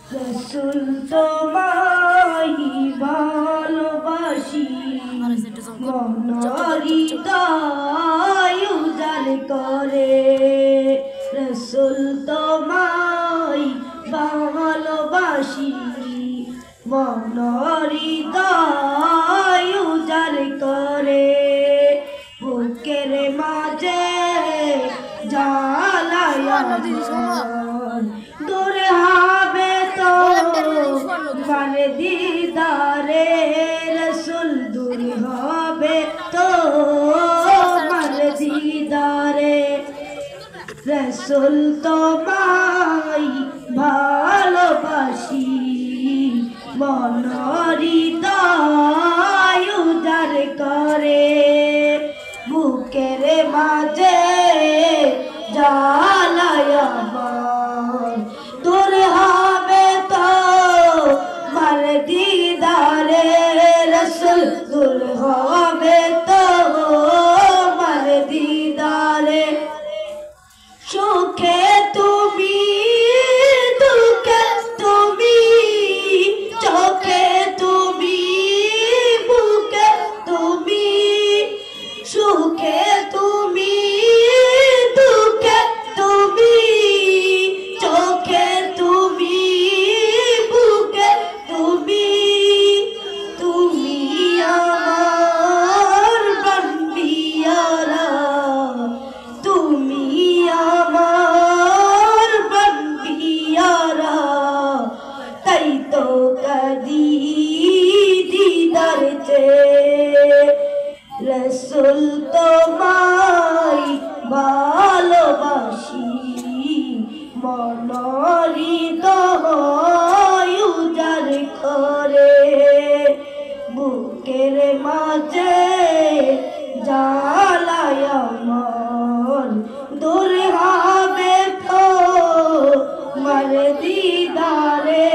রসুল তোমায় ভালোবাসি মনহৃদয় উজাড় করে রসুল তোমায় ভালোবাসি মনহৃদয় উজাড় করে বুকের মাঝে জ্বালায় দূরে হবে তো মানে দিদারে রসুল দূর হবে তো মানে দিদারে রসুল তোমায় ভালোবাসি মনহৃদয় উজাড় করে বুকের মাঝে জ্বালায় আমার দূর হবে তো মার দিদারে রসুল দূর হবে তো মার দিদারে সুখে তুমি দুঃখে তুমি চোখে তুমি বুকে তুমি সুখে তুমি দুঃখে তুমি চোখে তুমি বুকে তুমি তুমি আমার বন্দিয়ারা তুমি আমার বন্দিয়ারা তাই তো কদি দিদার চেয়ে রসুল তোমায় ভালোবাসি মনহৃদয় উজাড় করে বুকের মাঝে জ্বালায় আমার দূর হবে তো মার দিদারে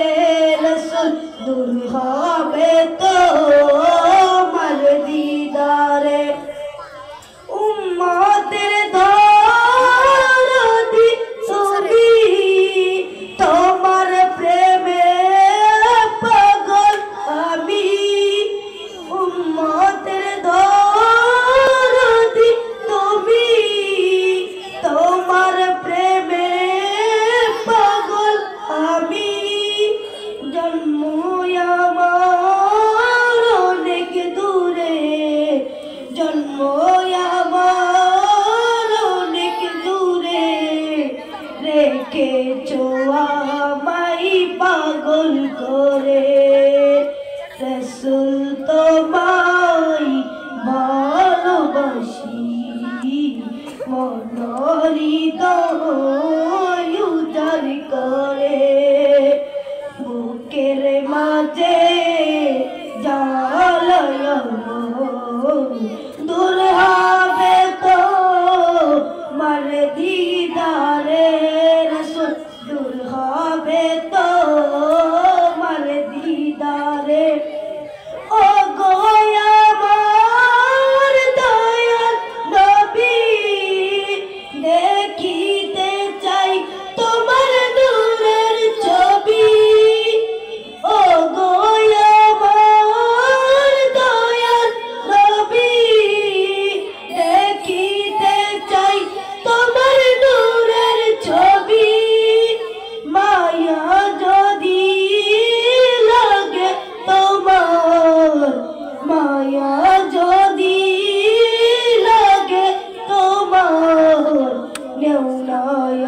রসুল দূর হবে তো মার দিদারে উম্মতের দরদি তুমি তোমার প্রেমে পাগল আমি উম্মতের দরদি তুমি তোমার প্রেমে পাগল আমি জন্ম আমার অনেক দূরে জন্ম আমার অনেক দূরে রেখেছো আমায় পাগল করে রসুল তোমায় ভালোবাসি মনহৃদয় উজাড় করে বুকের মাঝে জ্বালায় দূর হবে তো মার দিদারে রসুল দূর হবে তো মার দিদারে ও গো আমার দয়াল নবী দেখিতে চাই তোমার নূরের ছবি ও গো আমার দয়াল নবী দেখিতে চাই তোমার নূরের ছবি মায়া যদি লাগে তোমার মায়া যদি লাগে তোমার নেওনায়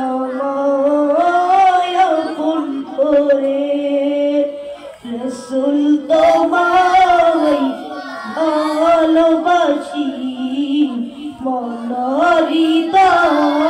আপন করে রসুল তোমায় ভালোবাসি মনহৃদয়